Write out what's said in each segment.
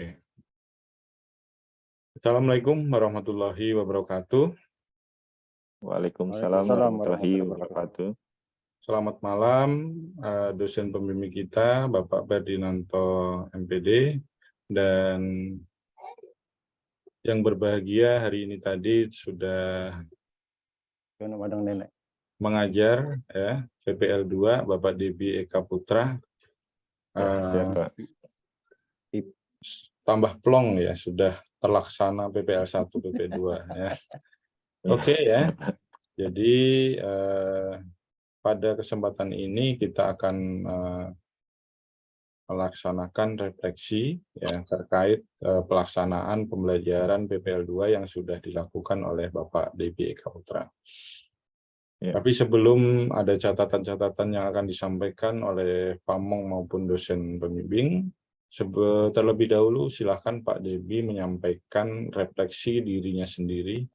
Oke. Assalamualaikum warahmatullahi wabarakatuh. Waalaikumsalam Waalaikumsalam warahmatullahi warahmatullahi wabarakatuh. wabarakatuh. Selamat malam, dosen pembimbing kita, Bapak Ferdinanto MPD, dan yang berbahagia hari ini tadi sudah Yono Madang Nenek. mengajar ya PPL 2 Bapak Debi Eka Putra. Siap, Pak. Tambah plong ya, sudah terlaksana PPL 1 PP 2 ya. Oke ya. Siap. Jadi pada kesempatan ini kita akan melaksanakan refleksi ya terkait pelaksanaan pembelajaran PPL 2 yang sudah dilakukan oleh Bapak Debi Eka Putra. Ya. Tapi sebelum ada catatan-catatan yang akan disampaikan oleh Pamong maupun dosen pembimbing, terlebih dahulu silakan Pak Debi menyampaikan refleksi dirinya sendiri.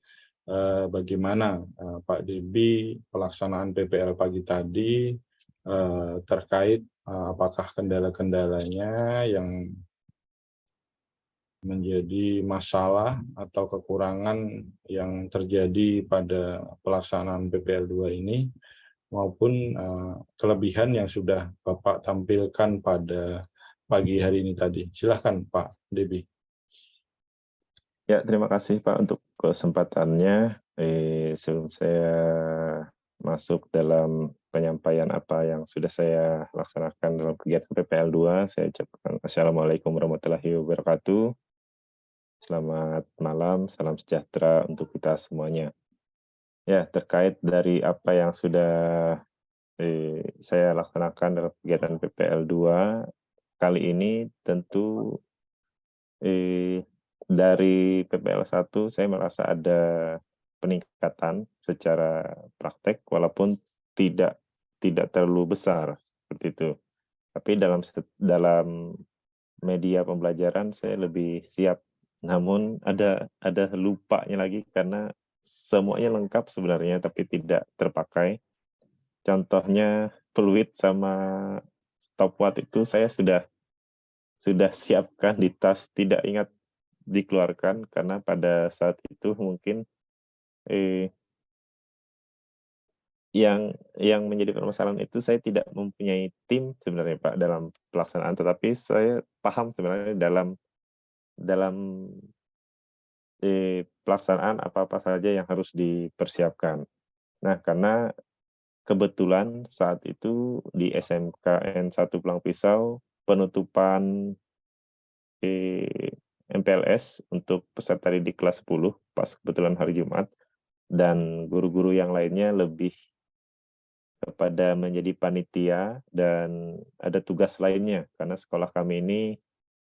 Bagaimana Pak Debi pelaksanaan PPL pagi tadi terkait apakah kendala-kendalanya yang menjadi masalah atau kekurangan yang terjadi pada pelaksanaan PPL 2 ini maupun kelebihan yang sudah Bapak tampilkan pada pagi hari ini tadi. Silahkan Pak Debi. Ya, terima kasih Pak untuk kesempatannya. Sebelum saya masuk dalam penyampaian apa yang sudah saya laksanakan dalam kegiatan PPL 2, saya ucapkan Assalamualaikum warahmatullahi wabarakatuh. Selamat malam, salam sejahtera untuk kita semuanya. Ya, terkait dari apa yang sudah saya laksanakan dalam kegiatan PPL 2, kali ini tentu dari PPL 1 saya merasa ada peningkatan secara praktek walaupun tidak terlalu besar seperti itu. Tapi dalam media pembelajaran saya lebih siap. Namun ada lupanya lagi karena semuanya lengkap sebenarnya tapi tidak terpakai. Contohnya fluid sama stopwatch itu saya sudah siapkan di tas, tidak ingat dikeluarkan karena pada saat itu mungkin yang menjadi permasalahan itu saya tidak mempunyai tim sebenarnya Pak dalam pelaksanaan, tetapi saya paham sebenarnya dalam pelaksanaan apa-apa saja yang harus dipersiapkan. Nah, karena kebetulan saat itu di SMKN 1 Pulang Pisau penutupan MPLS untuk peserta didik kelas 10 pas kebetulan hari Jumat, dan guru-guru yang lainnya lebih kepada menjadi panitia dan ada tugas lainnya karena sekolah kami ini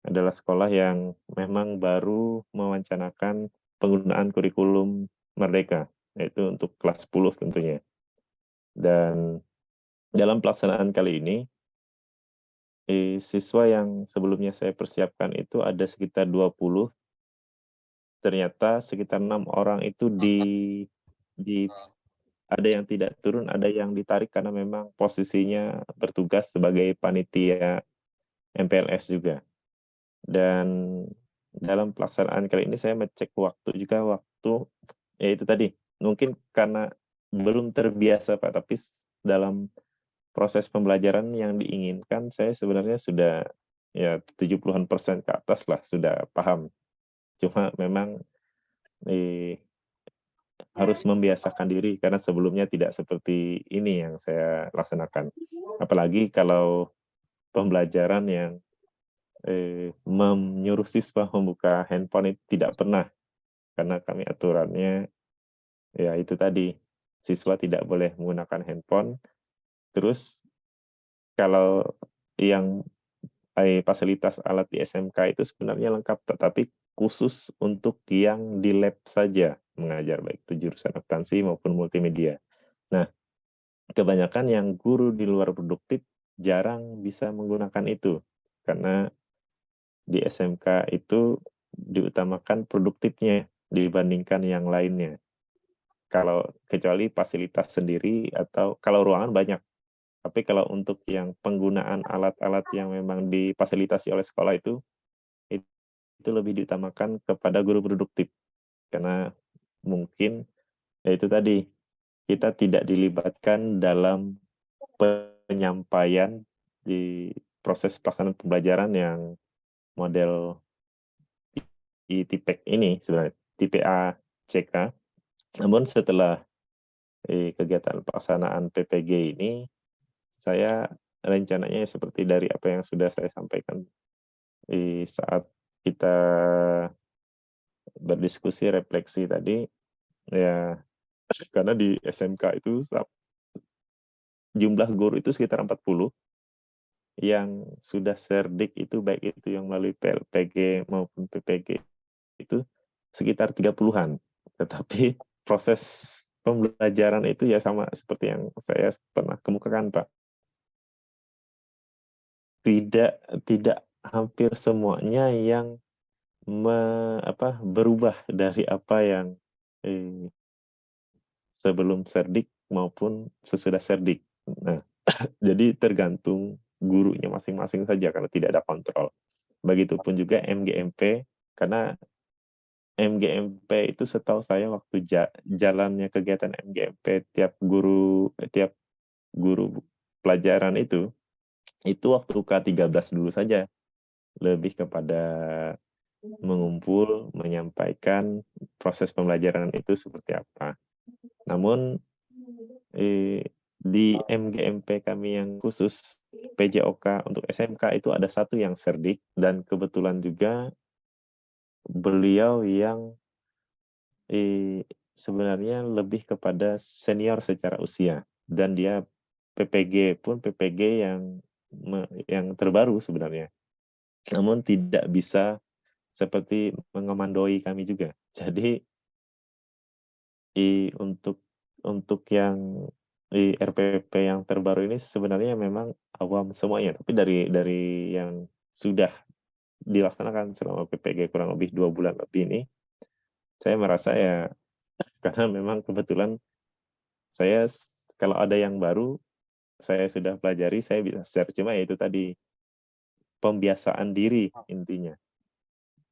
adalah sekolah yang memang baru mewacanakan penggunaan kurikulum Merdeka, yaitu untuk kelas 10 tentunya. Dan dalam pelaksanaan kali ini siswa yang sebelumnya saya persiapkan itu ada sekitar 20, ternyata sekitar 6 orang itu ada yang tidak turun, ada yang ditarik karena memang posisinya bertugas sebagai panitia MPLS juga. Dan dalam pelaksanaan kali ini saya ngecek waktu juga, ya itu tadi, mungkin karena belum terbiasa Pak, tapi dalam proses pembelajaran yang diinginkan saya sebenarnya sudah ya 70% ke atas lah sudah paham. Cuma memang harus membiasakan diri karena sebelumnya tidak seperti ini yang saya laksanakan. Apalagi kalau pembelajaran yang menyuruh siswa membuka handphone itu tidak pernah, karena kami aturannya ya itu tadi, siswa tidak boleh menggunakan handphone. Terus kalau yang fasilitas alat di SMK itu sebenarnya lengkap, tetapi khusus untuk yang di lab saja mengajar, baik itu jurusan akuntansi maupun multimedia. Nah, kebanyakan yang guru di luar produktif jarang bisa menggunakan itu, karena di SMK itu diutamakan produktifnya dibandingkan yang lainnya. Kecuali fasilitas sendiri atau kalau ruangan banyak. Tapi kalau untuk yang penggunaan alat-alat yang memang difasilitasi oleh sekolah itu itu lebih diutamakan kepada guru produktif. Karena mungkin ya itu tadi, kita tidak dilibatkan dalam penyampaian di proses pelaksanaan pembelajaran yang model TPEK ini sebenarnya, TPA CK. Namun setelah kegiatan pelaksanaan PPG ini, saya rencananya seperti dari apa yang sudah saya sampaikan saat kita berdiskusi, refleksi tadi, ya karena di SMK itu jumlah guru itu sekitar 40, yang sudah cerdik itu baik itu yang melalui PLPG maupun PPG itu sekitar 30-an. Tetapi proses pembelajaran itu ya sama seperti yang saya pernah kemukakan, Pak. Tidak hampir semuanya yang berubah dari apa yang sebelum cerdik maupun sesudah cerdik. Nah, jadi tergantung gurunya masing-masing saja karena tidak ada kontrol. Begitupun juga MGMP, karena MGMP itu setahu saya waktu jalannya kegiatan MGMP tiap guru pelajaran itu waktu K13 dulu saja, lebih kepada mengumpul, menyampaikan proses pembelajaran itu seperti apa. Namun di MGMP kami yang khusus PJOK untuk SMK itu ada satu yang cerdik, dan kebetulan juga beliau yang sebenarnya lebih kepada senior secara usia, dan dia PPG pun PPG yang terbaru sebenarnya. Namun tidak bisa seperti mengomandoi kami juga. Jadi untuk yang RPP yang terbaru ini sebenarnya memang awam semuanya, tapi dari yang sudah dilaksanakan selama PPG kurang lebih 2 bulan lebih ini, saya merasa ya karena memang kebetulan saya kalau ada yang baru, saya sudah pelajari, saya bisa share. Cuma ya itu tadi, pembiasaan diri intinya.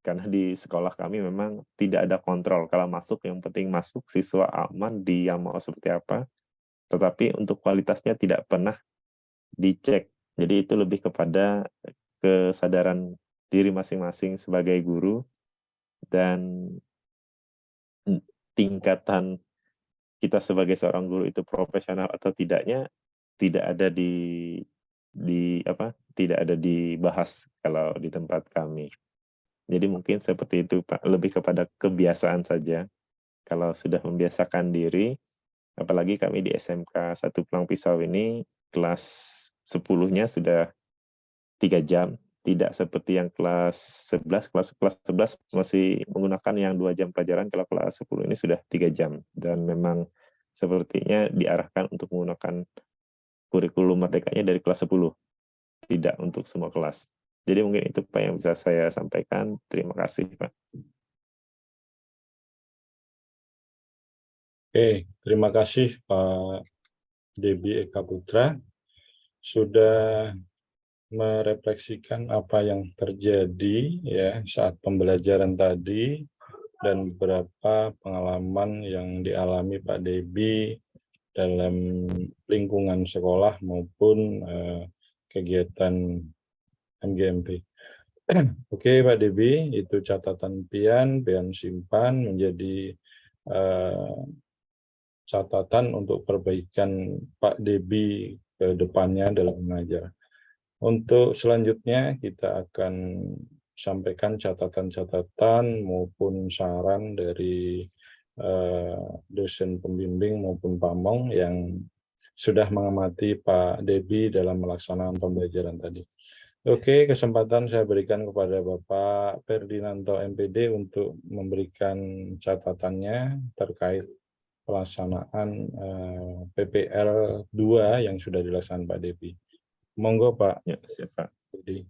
Karena di sekolah kami memang tidak ada kontrol. Kalau masuk, yang penting masuk, siswa aman, dia mau seperti apa. Tetapi untuk kualitasnya tidak pernah dicek. Jadi itu lebih kepada kesadaran diri masing-masing sebagai guru, dan tingkatan kita sebagai seorang guru itu profesional atau tidaknya tidak ada tidak ada dibahas kalau di tempat kami. Jadi mungkin seperti itu, Pak, lebih kepada kebiasaan saja. Kalau sudah membiasakan diri, apalagi kami di SMK 1 Pulang Pisau ini kelas 10-nya sudah 3 jam, tidak seperti yang kelas 11. Kelas 11 masih menggunakan yang 2 jam pelajaran, kalau kelas 10 ini sudah 3 jam. Dan memang sepertinya diarahkan untuk menggunakan kurikulum merdekanya dari kelas 10, tidak untuk semua kelas. Jadi mungkin itu, Pak, yang bisa saya sampaikan. Terima kasih, Pak. Oke, terima kasih Pak Debi Eka Putra sudah merefleksikan apa yang terjadi ya saat pembelajaran tadi dan beberapa pengalaman yang dialami Pak Debi dalam lingkungan sekolah maupun kegiatan MGMP. Oke Pak Debi, itu catatan pian simpan menjadi catatan untuk perbaikan Pak Debi ke depannya dalam mengajar. Untuk selanjutnya kita akan sampaikan catatan-catatan maupun saran dari dosen pembimbing maupun pamong yang sudah mengamati Pak Debi dalam melaksanakan pembelajaran tadi. Oke, kesempatan saya berikan kepada Bapak Ferdinando MPD untuk memberikan catatannya terkait pelaksanaan PPL 2 yang sudah dilaksanakan Pak Debi. Monggo Pak. Ya, siap, Pak. Jadi,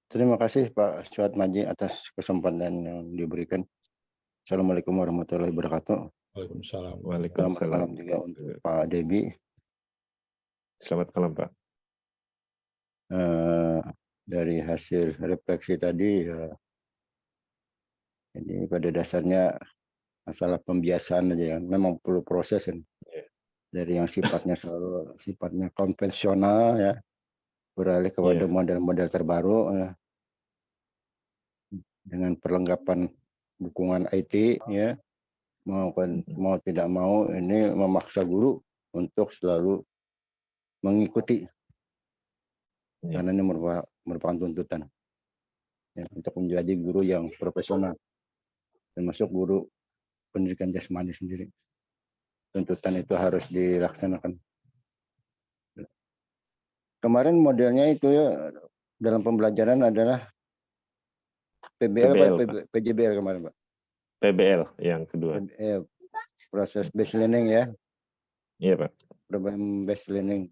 Terima kasih Pak Suat Maji atas kesempatan yang diberikan. Assalamualaikum warahmatullahi wabarakatuh. Waalaikumsalam. Selamat Waalaikumsalam. malam juga untuk Pak Debi. Selamat malam, Pak. Dari hasil refleksi tadi Jadi pada dasarnya masalah pembiasaan aja kan. Memang perlu proses kan. Iya. Dari yang sifatnya konvensional ya, beralih kepada Iya. model-model terbaru dengan perlengkapan dukungan IT ya. Mau tidak mau ini memaksa guru untuk selalu mengikuti Iya. karena ini merupakan tuntutan ya, untuk menjadi guru yang profesional, termasuk guru pendidikan jasmani sendiri. Tuntutan itu harus dilaksanakan. Kemarin modelnya itu ya dalam pembelajaran adalah PBL PBL, Pak, Pak. PJBL kemarin Pak. PBL yang kedua. Proses based learning ya, Iya, Pak. problem based learning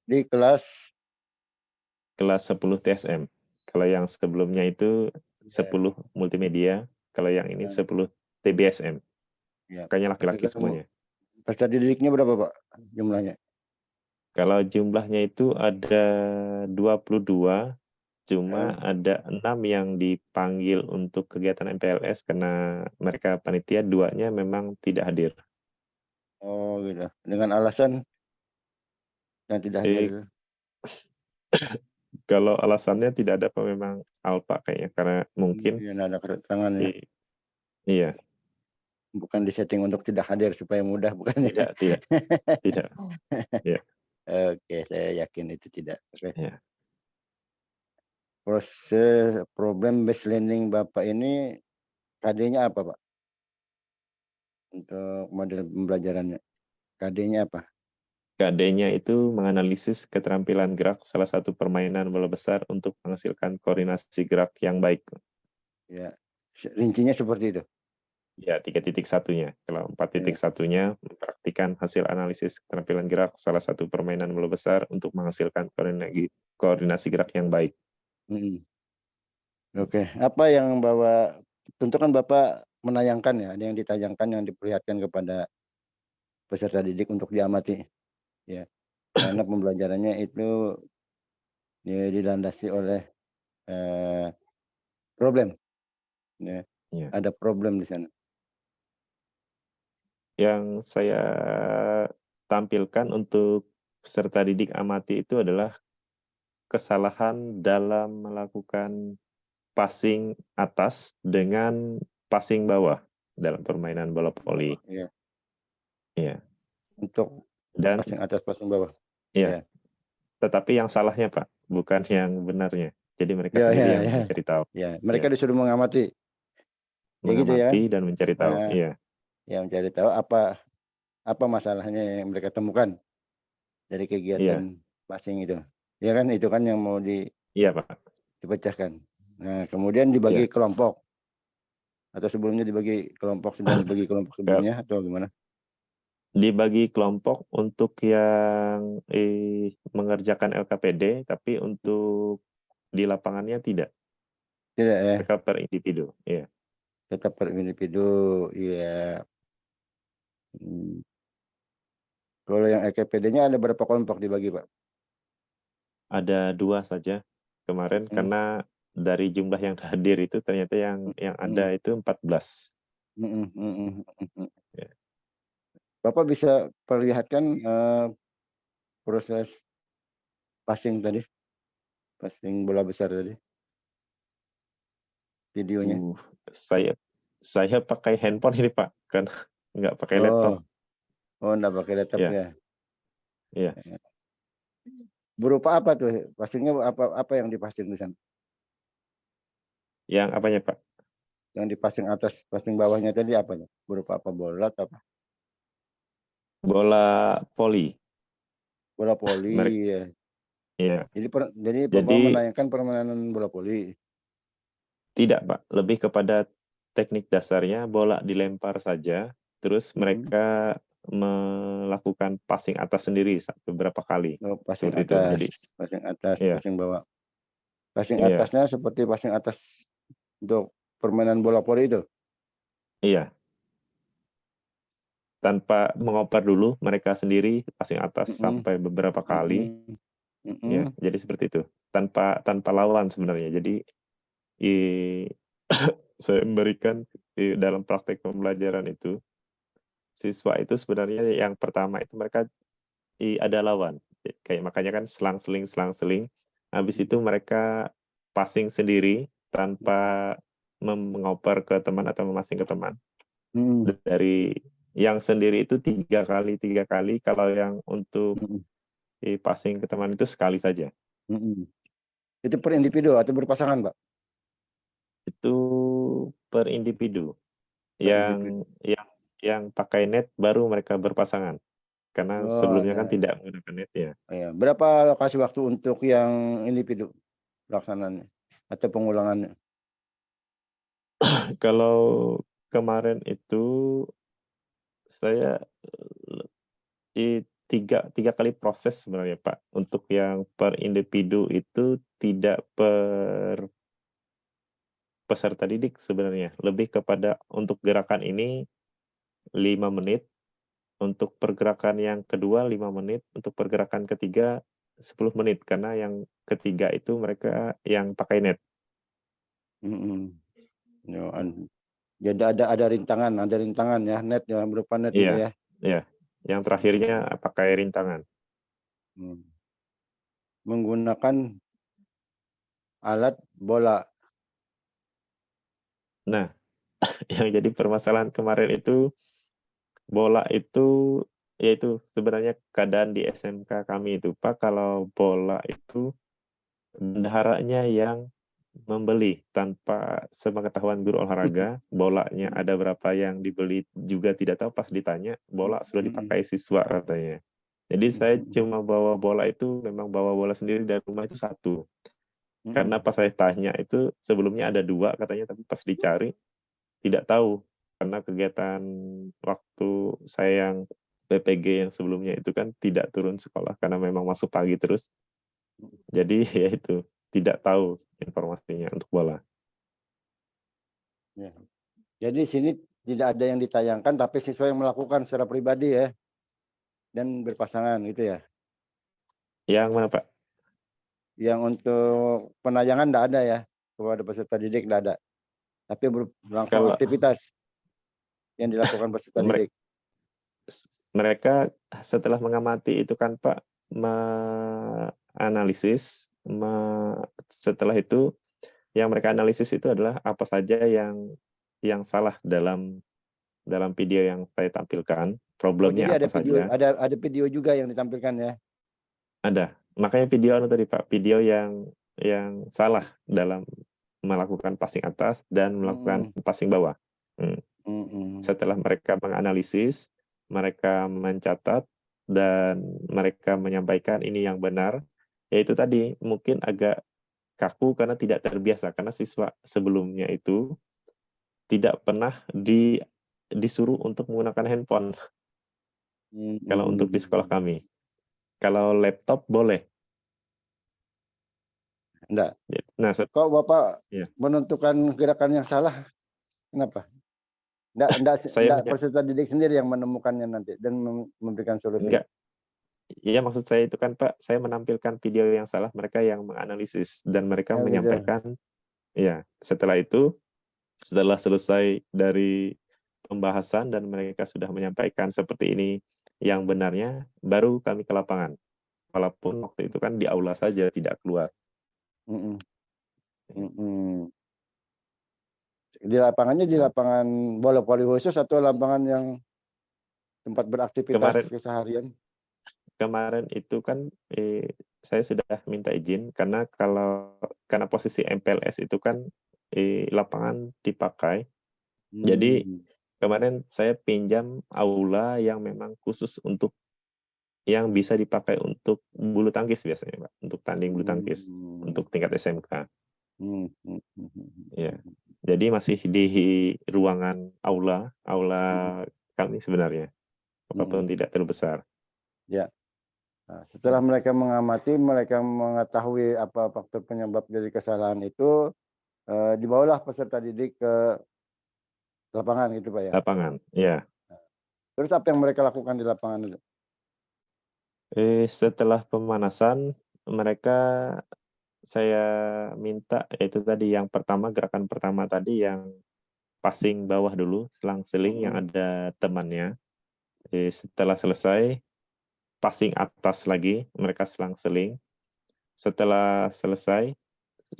di kelas 10 TSM. Kalau yang sebelumnya itu 10 multimedia, kalau yang ini 10 TBSM. ya, Kayaknya laki-laki semuanya. peserta didiknya berapa Pak jumlahnya? Kalau jumlahnya itu ada 22, cuma ada 6 yang dipanggil untuk kegiatan MPLS karena mereka panitia, 2-nya memang tidak hadir. Oh gitu. Dengan alasan yang tidak hadir. Kalau alasannya tidak ada apa memang alpa kayaknya, karena mungkin ada keterangan ya. Iya. Bukan disetting untuk tidak hadir supaya mudah, bukan? Tidak. Ya. Oke, saya yakin itu tidak. Oke. Ya. Proses problem based learning Bapak ini KD-nya apa Pak? Untuk model pembelajarannya. KD-nya apa? KD-nya itu menganalisis keterampilan gerak salah satu permainan bola besar untuk menghasilkan koordinasi gerak yang baik. Ya, rincinya seperti itu. Ya, 3.1-nya. Kalau 4.1-nya mempraktikkan hasil analisis keterampilan gerak salah satu permainan bola besar untuk menghasilkan koordinasi gerak yang baik. Oke, apa yang tentu kan Bapak menayangkan ya, ada yang ditayangkan yang diperlihatkan kepada peserta didik untuk diamati. Ya. Karena pembelajarannya itu ya, dilandasi oleh problem. Ya. Ada problem di sana. Yang saya tampilkan untuk peserta didik amati itu adalah kesalahan dalam melakukan passing atas dengan passing bawah dalam permainan bola voli. Iya. Untuk Dan passing atas, passing bawah. Iya. Tetapi yang salahnya Pak, bukan yang benarnya. Jadi mereka sendiri yang mencari tahu. Ya, mereka disuruh mengamati. Mengamati dan mencari tahu. Iya. Ya, mencari tahu apa masalahnya yang mereka temukan dari kegiatan passing itu. Ya kan, itu kan yang mau Iya, Pak. dipecahkan. Nah, kemudian dibagi kelompok. Atau sebelumnya dibagi kelompok, sedang dibagi kelompok sebelumnya atau gimana? Dibagi kelompok untuk yang mengerjakan LKPD, tapi untuk di lapangannya tidak. Tidak ya. Mereka per individu, iya. Tetap per individu, iya. Kalau yang LKPD-nya ada berapa kelompok dibagi, Pak? Ada 2 saja kemarin karena dari jumlah yang hadir itu ternyata yang ada itu 14. Ya. Bapak bisa perlihatkan proses passing tadi, passing bola besar tadi, videonya. Saya pakai handphone ini Pak, kan nggak pakai laptop. Oh, nggak pakai laptop ya? Iya. Berupa apa tuh? Passingnya apa yang dipassing di sana? Yang apanya Pak? Yang dipassing atas, passing bawahnya tadi apa? Berupa apa? Bola atau apa? Bola voli. Bola voli ya. Iya. Jadi Bapak menayangkan permainan bola voli. Tidak Pak, lebih kepada teknik dasarnya bola dilempar saja, terus mereka melakukan passing atas sendiri beberapa kali. Passing Seperti atas, itu. passing atas, passing bawah. Passing Iya. atasnya seperti passing atas untuk permainan bola voli itu? Iya. Tanpa mengoper dulu, mereka sendiri passing atas sampai beberapa kali. Ya, jadi seperti itu. Tanpa lawan sebenarnya. Jadi saya memberikan dalam praktek pembelajaran itu, siswa itu sebenarnya yang pertama itu mereka ada lawan. Kayak makanya kan selang-seling. Habis itu mereka passing sendiri tanpa mengoper ke teman atau memassing ke teman. Mhm, Dari yang sendiri itu 3 kali, kalau yang untuk mhm, passing ke teman itu sekali saja. mhm. Itu per individu atau berpasangan, Pak? Itu per individu. Per individu. Yang pakai net baru mereka berpasangan. Karena Oh, sebelumnya kan ya. tidak menggunakan net ya. Iya. Berapa lokasi waktu untuk yang individu pelaksanaannya atau pengulangannya? Kalau kemarin itu saya tiga kali proses sebenarnya Pak. Untuk yang per individu itu tidak per peserta didik sebenarnya. Lebih kepada untuk gerakan ini 5 menit, untuk pergerakan yang kedua 5 menit, untuk pergerakan ketiga 10 menit. Karena yang ketiga itu mereka yang pakai net. Mhm. Yo, jadi ada rintangan ya, net ya, berupa net gitu Iya, ya? iya. Yang terakhirnya pakai rintangan. Hmm. Menggunakan alat bola. Nah, yang jadi permasalahan kemarin itu, bola itu, yaitu sebenarnya keadaan di SMK kami itu, Pak, kalau bola itu bendaharanya yang membeli tanpa sepengetahuan guru olahraga, bolanya Mhm, ada berapa yang dibeli juga tidak tahu, pas ditanya, bola sudah mhm, dipakai siswa katanya. Jadi saya mhm, cuma bawa bola itu, memang bawa bola sendiri dari rumah itu 1. Karena mhm, pas saya tanya itu sebelumnya ada 2 katanya, tapi pas dicari tidak tahu. Karena kegiatan waktu saya yang PPG yang sebelumnya itu kan tidak turun sekolah karena memang masuk pagi terus. Jadi ya itu, tidak tahu informasinya untuk bola. ya. Jadi di sini tidak ada yang ditayangkan, tapi siswa yang melakukan secara pribadi ya, dan berpasangan gitu ya. Yang mana, Pak? Yang untuk penayangan enggak ada ya, kepada peserta didik enggak ada. Tapi langsung Kalau aktivitas yang dilakukan peserta merek didik. mereka setelah mengamati itu kan, Pak, menganalisis, setelah itu yang mereka analisis itu adalah apa saja yang salah dalam video yang saya tampilkan, Oh, problemnya jadi apa saja. ada video juga yang ditampilkan ya? Ada. Makanya video tadi, Pak, video yang salah dalam melakukan passing atas dan melakukan Mhm, passing bawah. mhm, Setelah mereka menganalisis, mereka mencatat, dan mereka menyampaikan ini yang benar, yaitu tadi, mungkin agak kaku karena tidak terbiasa, karena siswa sebelumnya itu tidak pernah disuruh untuk menggunakan handphone, kalau untuk di sekolah mhm. kami. Kalau laptop boleh. Enggak. Nah, Kok Bapak ya, menentukan gerakan yang salah, kenapa? saya Enggak peserta didik sendiri yang menemukannya nanti dan memberikan solusi? enggak, iya maksud saya itu kan Pak, saya menampilkan video yang salah, mereka yang menganalisis dan mereka Oh gitu. menyampaikan, ya, setelah selesai dari pembahasan dan mereka sudah menyampaikan seperti ini yang benarnya, baru kami ke lapangan. Walaupun waktu itu kan di aula saja, tidak keluar. Mhm, mhm. Di Nah, lapangan bola voli khusus atau lapangan yang tempat beraktivitas kemarin keseharian? kemarin itu kan, saya sudah minta izin karena karena posisi MPLS itu kan, lapangan dipakai. Jadi Mmm, kemarin saya pinjam aula yang memang khusus untuk yang bisa dipakai untuk bulu tangkis biasanya, Pak, untuk tanding bulu tangkis, mmm, untuk tingkat SMK, mhm, mhm, mhm, ya. mhm, Jadi masih di ruangan aula aula mhm, kami sebenarnya, mhm, walaupun tidak terlalu besar. ya. Nah, setelah mereka mengamati, mereka mengetahui apa faktor penyebab dari kesalahan itu, dibawalah peserta didik ke lapangan gitu, Pak, ya? Lapangan, ya. Terus apa yang mereka lakukan di lapangan itu? Setelah pemanasan, mereka saya minta, yaitu tadi yang pertama, gerakan pertama tadi yang passing bawah dulu, selang-seling yang ada temannya. Setelah selesai, passing atas lagi, mereka selang-seling. Setelah selesai,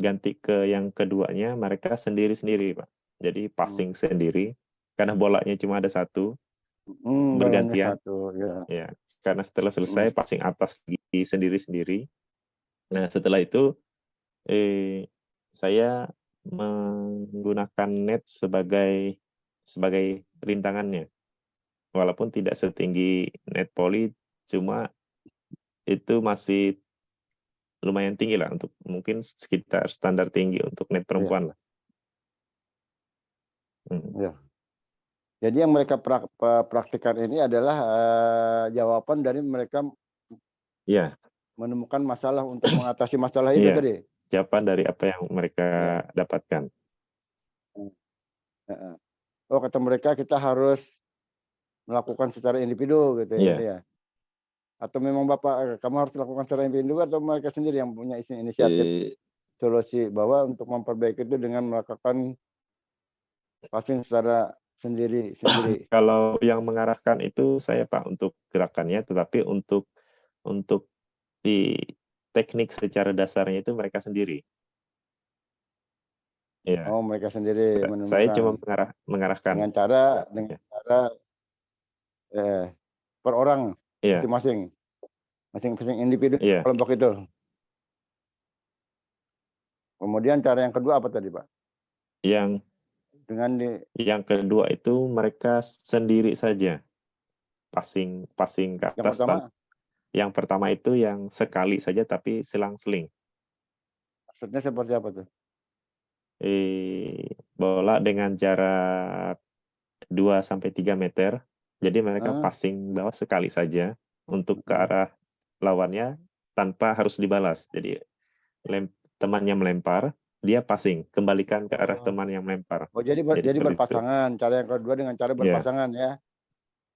ganti ke yang keduanya, mereka sendiri-sendiri, Pak. Jadi passing sendiri, karena bolanya cuma ada satu, Bolanya bergantian. satu, ya. Ya, karena setelah selesai passing atas lagi sendiri-sendiri. Nah, setelah itu saya menggunakan net sebagai rintangannya. Walaupun tidak setinggi net poli, cuma itu masih lumayan tinggi lah, untuk mungkin sekitar standar tinggi untuk net perempuan lah. Ya. Jadi yang mereka praktikkan ini adalah jawaban dari mereka Iya, menemukan masalah untuk mengatasi masalah itu iya. tadi. Jawaban dari apa yang mereka dapatkan. Oh, kata mereka kita harus melakukan secara individu gitu ya, Iya. gitu ya. Atau memang Bapak kamu harus lakukan secara individu atau mereka sendiri yang punya inisiatif solusi bahwa untuk memperbaiki itu dengan melakukan passing secara sendiri. Kalau yang mengarahkan itu saya, Pak, untuk gerakannya, tetapi untuk di teknik secara dasarnya itu mereka sendiri. Iya. Oh, mereka sendiri Saya cuma menemukan mengarahkan. dengan cara per orang Iya. masing-masing individu Iya. kelompok itu. Kemudian cara yang kedua apa tadi, Pak? Yang kedua itu mereka sendiri saja, passing ke Yang atas. pertama, Yang pertama itu yang sekali saja tapi selang-seling. maksudnya seperti apa tuh? Bola dengan jarak 2-3 meter. Jadi mereka passing bawah sekali saja untuk ke arah lawannya tanpa harus dibalas. Jadi temannya melempar, dia passing, kembalikan ke arah teman yang melempar. Oh, jadi berpasangan. Itu. Cara yang kedua dengan cara berpasangan ya.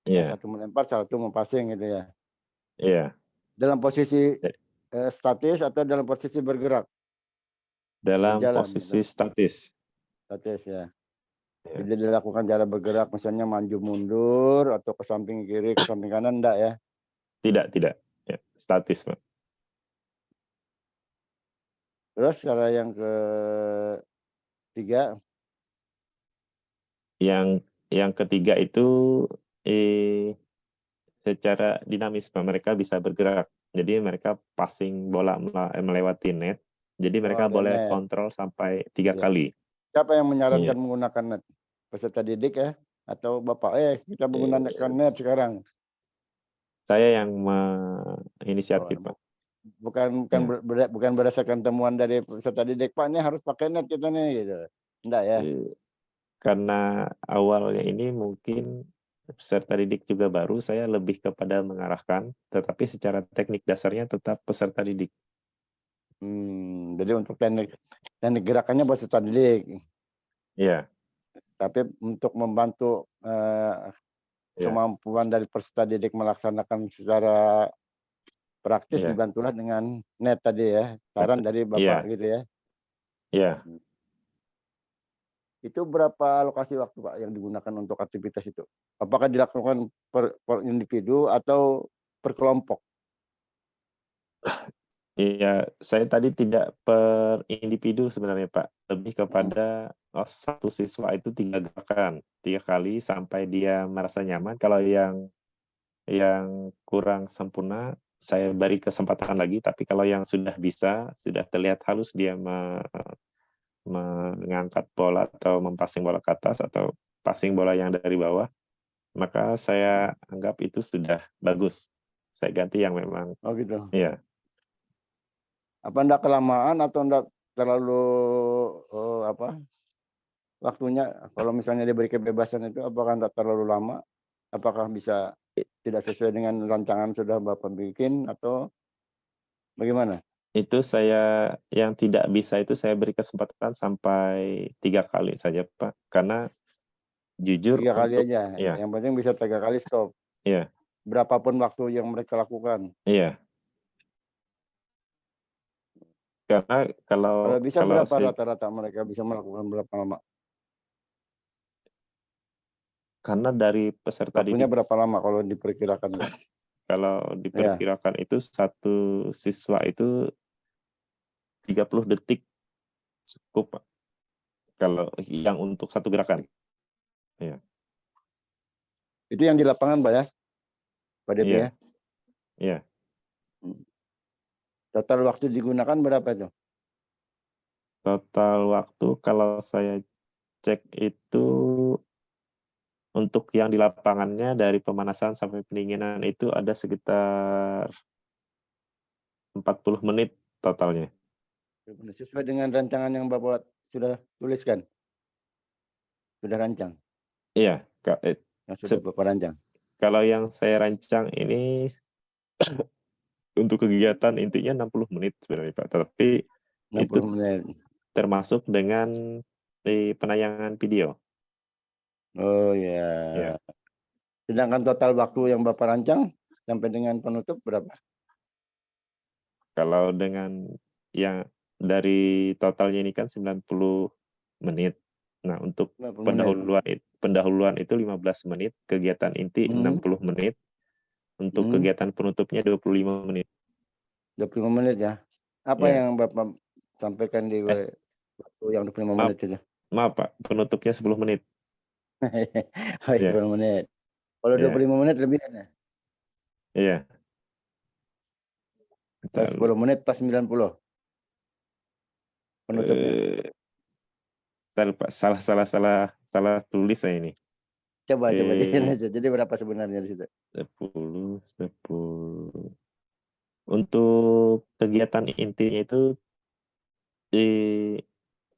Iya. Satu melempar, satu mempassing gitu ya. Iya. Dalam posisi statis atau dalam posisi bergerak? Dalam Berjalan, posisi gitu. statis. Statis ya. Jadi dilakukan cara bergerak, misalnya maju mundur atau ke samping kiri, ke samping kanan, enggak ya? Tidak. Ya, statis, Pak. Terus cara yang ketiga? Yang ketiga itu secara dinamis, Pak. Mereka bisa bergerak. Jadi mereka passing bola melewati net. Jadi mereka boleh net. kontrol sampai 3 kali. Siapa yang menyarankan menggunakan net? Peserta didik ya? Atau Bapak, kita menggunakan net sekarang? Saya yang menginisiatif, Pak. Bukan berdasarkan temuan dari peserta didik, Pak, ini harus pakai net kita nih, gitu. Enggak ya? Karena awalnya ini mungkin peserta didik juga baru, saya lebih kepada mengarahkan, tetapi secara teknik dasarnya tetap peserta didik. Jadi untuk teknik gerakannya peserta didik. Iya. Tapi untuk membantu kemampuan dari peserta didik melaksanakan secara praktis dibantulah dengan net tadi ya. Saran dari Bapak gitu ya. Iya. Itu berapa alokasi waktu, Pak, yang digunakan untuk aktivitas itu? Apakah dilakukan per individu atau per kelompok? Iya, saya tadi tidak per individu sebenarnya, Pak. Lebih kepada satu siswa itu 3 gerakan, 3 kali sampai dia merasa nyaman. Kalau yang kurang sempurna, saya beri kesempatan lagi. Tapi kalau yang sudah bisa, sudah terlihat halus dia mengangkat bola atau mempassing bola ke atas atau passing bola yang dari bawah, maka saya anggap itu sudah bagus. Saya ganti yang memang. Oh gitu. Iya. Apa enggak kelamaan atau enggak terlalu waktunya? Kalau misalnya diberi kebebasan itu, apakah enggak terlalu lama? Apakah bisa tidak sesuai dengan rancangan sudah Bapak bikin atau bagaimana? Itu saya yang tidak bisa itu saya beri kesempatan sampai 3 kali saja, Pak. Karena jujur 3 kali aja. ya. Yang penting bisa 3 kali stop. Iya. Berapapun waktu yang mereka lakukan. Iya. Karena kalau bisa berapa rata-rata mereka bisa melakukan berapa lama? Karena dari peserta Waktunya didik, berapa lama kalau diperkirakan? kalau Ya, diperkirakan itu satu siswa itu 30 detik cukup, Pak. Kalau yang untuk satu gerakan. Ya. itu yang di lapangan, Pak ya? Pak DP ya? Iya, iya. Total waktu digunakan berapa itu? Total waktu kalau saya cek itu untuk yang di lapangannya dari pemanasan sampai pendinginan itu ada sekitar 40 menit totalnya. Sesuai dengan rancangan yang Bapak sudah tuliskan? Sudah rancang? Iya, Yang sudah Bapak rancang? kalau yang saya rancang ini untuk kegiatan intinya 60 menit sebenarnya Pak, tapi 60 itu menit. termasuk dengan penayangan video. Oh Ya, ya. Sedangkan total waktu yang Bapak rancang sampai dengan penutup berapa? kalau dengan yang dari totalnya ini kan 90 menit. Nah, untuk 90 menit. pendahuluan itu 15 menit, kegiatan inti Hmm. 60 menit, untuk Hmm. kegiatan penutupnya 25 menit. 25 menit ya. Apa Ya. yang Bapak sampaikan di waktu yang 25 Maaf, menit itu? maaf Pak, penutupnya 10 menit. Oh, Ya, 10 menit. Kalau ya, 25 menit lebih ya? iya. Pas 10 menit pas 90 penutupnya. Pak, salah tulis saya ini. Coba Eh, jadi berapa sebenarnya di situ? 10. Untuk kegiatan intinya itu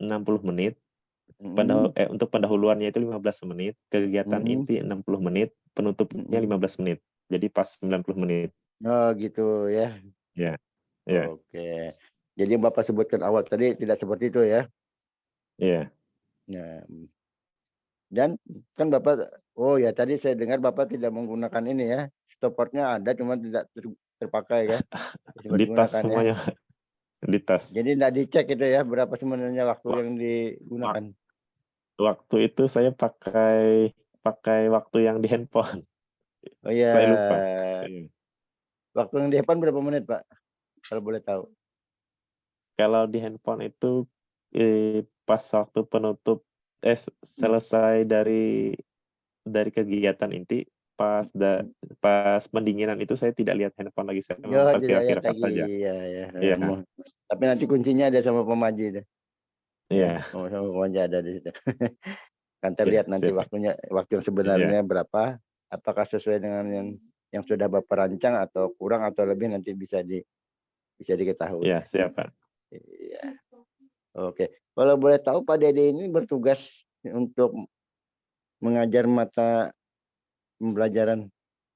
60 menit. Untuk pendahuluannya itu 15 menit, kegiatan Mm-mm. inti 60 menit, penutupnya Mm-mm. 15 menit. Jadi pas 90 menit. Oh gitu ya. Ya, ya, Oke. Jadi yang Bapak sebutkan awal tadi tidak seperti itu ya. ya. Nah, dan kan Bapak, oh ya tadi saya dengar Bapak tidak menggunakan ini ya. Stopwatch-nya ada cuma tidak terpakai ya. Tidak Di tas digunakan ya. semuanya, di tas. Jadi tidak dicek itu ya berapa sebenarnya waktu yang digunakan. Waktu itu saya pakai waktu yang di handphone. Oh ya, Saya lupa. Iya. waktu yang di depan berapa menit Pak? Kalau boleh tahu. Kalau di handphone itu pas waktu penutup selesai dari kegiatan inti, pas pendinginan itu saya tidak lihat handphone lagi, saya Oh, tidak lihat memperkirakan lagi. saja. Ya, ya. Iya, Tapi nanti kuncinya ada sama pemaji deh. Ya, iya, sama pemaji ada di situ. Kan iya, terlihat nanti siap. waktu yang Iya, sebenarnya berapa, apakah sesuai dengan yang sudah Bapak rancang atau kurang atau lebih nanti bisa diketahui. iya, siap, Pak. Iya. Oke. Kalau boleh tahu Pak Dede ini bertugas untuk mengajar mata pembelajaran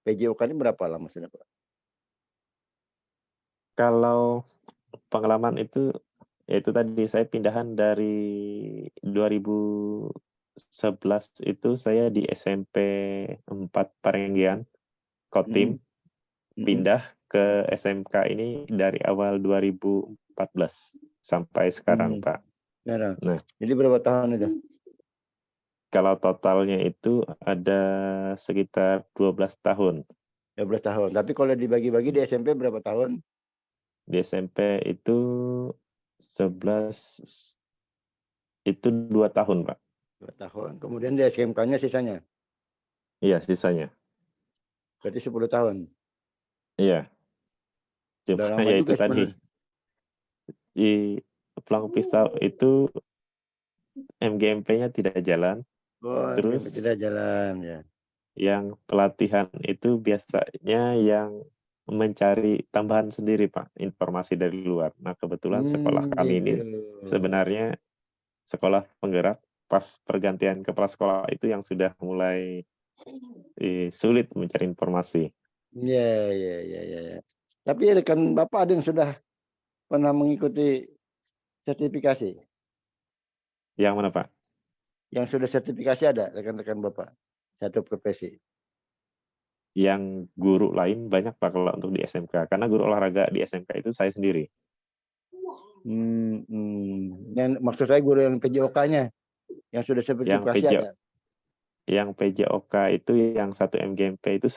PJOK ini berapa lama sudah Pak? Kalau pengalaman itu, ya itu tadi saya pindahan dari 2011 itu saya di SMP 4 Parenggian, Kotim, pindah ke SMK ini dari awal 2014 sampai sekarang, Pak. Sekarang. Nah, Jadi berapa tahun itu? kalau totalnya itu ada sekitar 12 tahun. 12 tahun. Tapi kalau dibagi-bagi di SMP berapa tahun? Di SMP itu 11 itu 2 tahun, Pak. 2 tahun. Kemudian di SMK-nya sisanya. Iya, sisanya. Berarti 10 tahun. Iya. Udah Cuma lama ya juga itu tadi. sebenarnya. Di Pelang Pisau itu MGMP-nya tidak jalan. Oh, Terus tidak jalan ya. yang pelatihan itu biasanya yang mencari tambahan sendiri, Pak, informasi dari luar. Nah, kebetulan sekolah kami ini Gitu. sebenarnya sekolah penggerak. Pas pergantian kepala sekolah itu yang sudah mulai sulit mencari informasi. Ya, ya, ya, ya, ya. Tapi rekan Bapak ada yang sudah pernah mengikuti sertifikasi? Yang mana, Pak? Yang sudah sertifikasi ada rekan-rekan Bapak? Satu profesi. Yang guru lain banyak, Pak, kalau untuk di SMK. Karena guru olahraga di SMK itu saya sendiri. Yang maksud saya guru yang PJOK-nya yang sudah Yang sertifikasi PJ, ada. yang PJOK itu yang 1 MGMP itu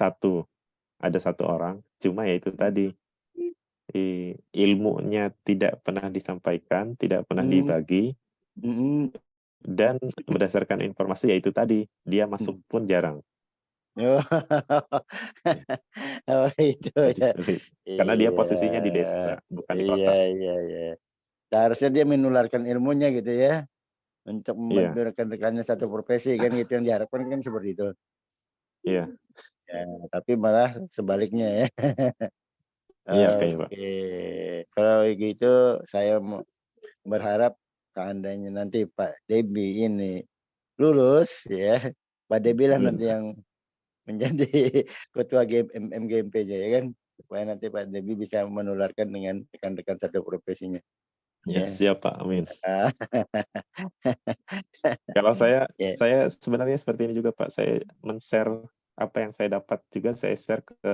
ada 1 orang, cuma ya itu tadi, ilmunya tidak pernah disampaikan, tidak pernah Mmm, dibagi, mhm. dan berdasarkan informasi ya itu tadi, dia masuk pun jarang. Oh. Oh, itu Jadi ya. sulit, karena dia Iya, posisinya di desa, bukan di iya kota. iya iya. Seharusnya dia menularkan ilmunya gitu ya, untuk membantu Iya rekan-rekannya satu profesi kan gitu yang diharapkan kan seperti itu. iya Ya, tapi malah sebaliknya ya. iya kayaknya, Pak. Oke, kalau gitu saya berharap seandainya nanti Pak Debi ini lulus ya, Pak Debi lah Amin. nanti yang menjadi ketua MGMP-nya ya kan, supaya nanti Pak Debi bisa menularkan dengan rekan-rekan satu profesinya, Ya ya. siap, Pak, amin. Ah, Kalau ya saya sebenarnya seperti ini juga, Pak, saya men-share apa yang saya dapat juga saya share ke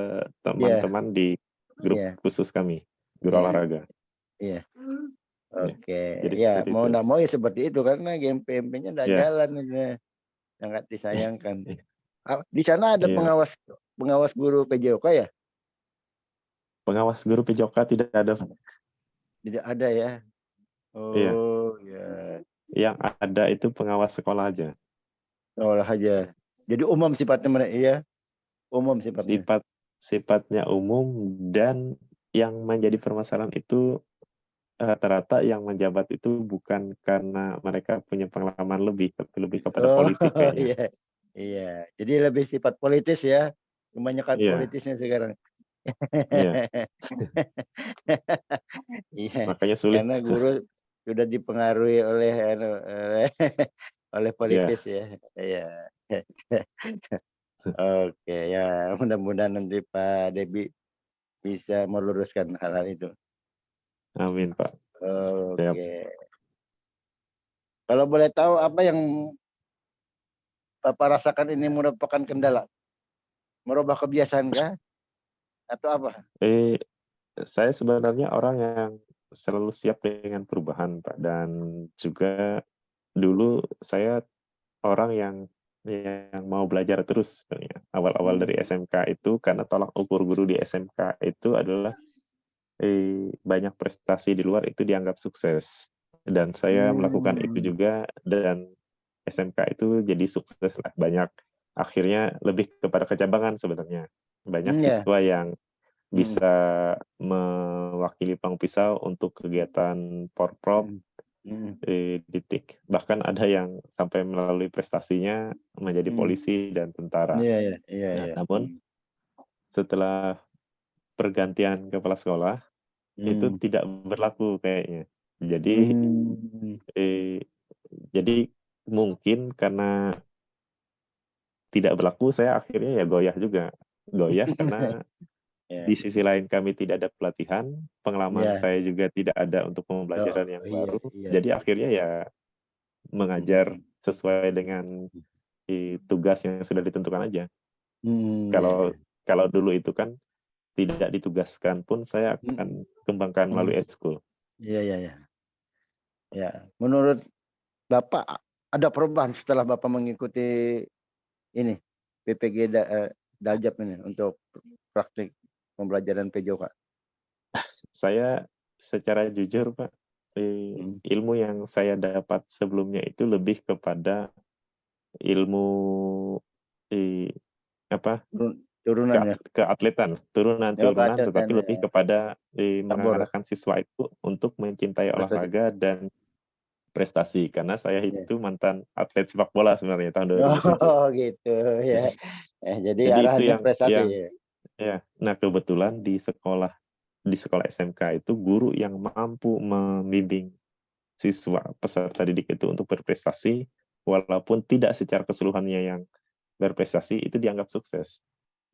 iya teman-teman di grup iya khusus kami, guru iya olahraga. iya, Ya, oke. jadi Ya seperti mau itu. nggak mau ya seperti itu karena GMP-nya nggak Ya, jalan ini, sangat disayangkan. iya Di sana ada iya. pengawas pengawas guru PJOK ya? Pengawas guru PJOK tidak ada, Pak. Tidak ada ya? Iya, Oh, ya. yang ada itu pengawas sekolah aja. Olah aja. Jadi umum sifatnya iya, umum sifatnya. Sifat sifatnya umum dan yang menjadi permasalahan itu rata-rata yang menjabat itu bukan karena mereka punya pengalaman lebih, tapi lebih kepada Oh, politik kayaknya. iya iya. Jadi lebih sifat politis ya, kebanyakan Iya politisnya sekarang. iya, Iya, makanya sulit. karena guru sudah dipengaruhi oleh oleh Iya, politis ya. Iya. Oke, ya mudah-mudahan nanti Pak Debi bisa meluruskan hal-hal itu. amin, Pak. Siap. Oke. Kalau boleh tahu apa yang Bapak rasakan ini merupakan kendala? Merubah kebiasaan kah? Atau apa? Eh, saya sebenarnya orang yang selalu siap dengan perubahan, Pak, dan juga dulu saya orang yang mau belajar terus sebenarnya. Awal-awal dari Hmm. SMK itu karena tolak ukur guru di SMK itu adalah banyak prestasi di luar itu dianggap sukses. Dan saya melakukan itu Hmm. juga dan SMK itu jadi sukses lah. Banyak akhirnya lebih kepada kecabangan sebenarnya. Banyak Ya. siswa yang Mhm. bisa mewakili Pang Pisau untuk kegiatan Porprov Mhm. Mhm. di TIK. Bahkan ada yang sampai melalui prestasinya menjadi Mhm. polisi dan tentara. Iya iya iya Nah, iya. namun setelah pergantian kepala sekolah itu Mhm. tidak berlaku kayaknya. Jadi Mmm. eh, jadi mungkin karena tidak berlaku saya akhirnya ya goyah juga. Goyah karena Ya di sisi lain kami tidak ada pelatihan, pengalaman ya. saya juga tidak ada untuk pembelajaran yang Oh, iya baru. iya. Jadi akhirnya ya mengajar Mhm. sesuai dengan tugas yang sudah ditentukan aja. Iya Kalau iya. kalau dulu itu kan tidak ditugaskan pun saya Mhm. akan kembangkan Mhm. melalui ekskul. Iya iya iya. Ya, menurut Bapak ada perubahan setelah Bapak mengikuti ini PPG Daljab ini untuk praktik pembelajaran PJOK? Saya secara jujur, Pak, Mhm. ilmu yang saya dapat sebelumnya itu lebih kepada ilmu, eee, apa, Turunan ya? keatletan, Oh, turunan-turunan, keatletan tetapi ya, lebih kepada, cabur, mengarahkan siswa itu untuk mencintai prestasi. olahraga dan prestasi. Karena saya Iya. itu mantan atlet sepak bola sebenarnya tahun 2007. Oh, gitu ya. Jadi Jadi itu arahannya prestasi yang ya? ya, nah kebetulan di sekolah SMK itu guru yang mampu membimbing siswa peserta didik itu untuk berprestasi, walaupun tidak secara keseluruhannya yang berprestasi, itu dianggap sukses.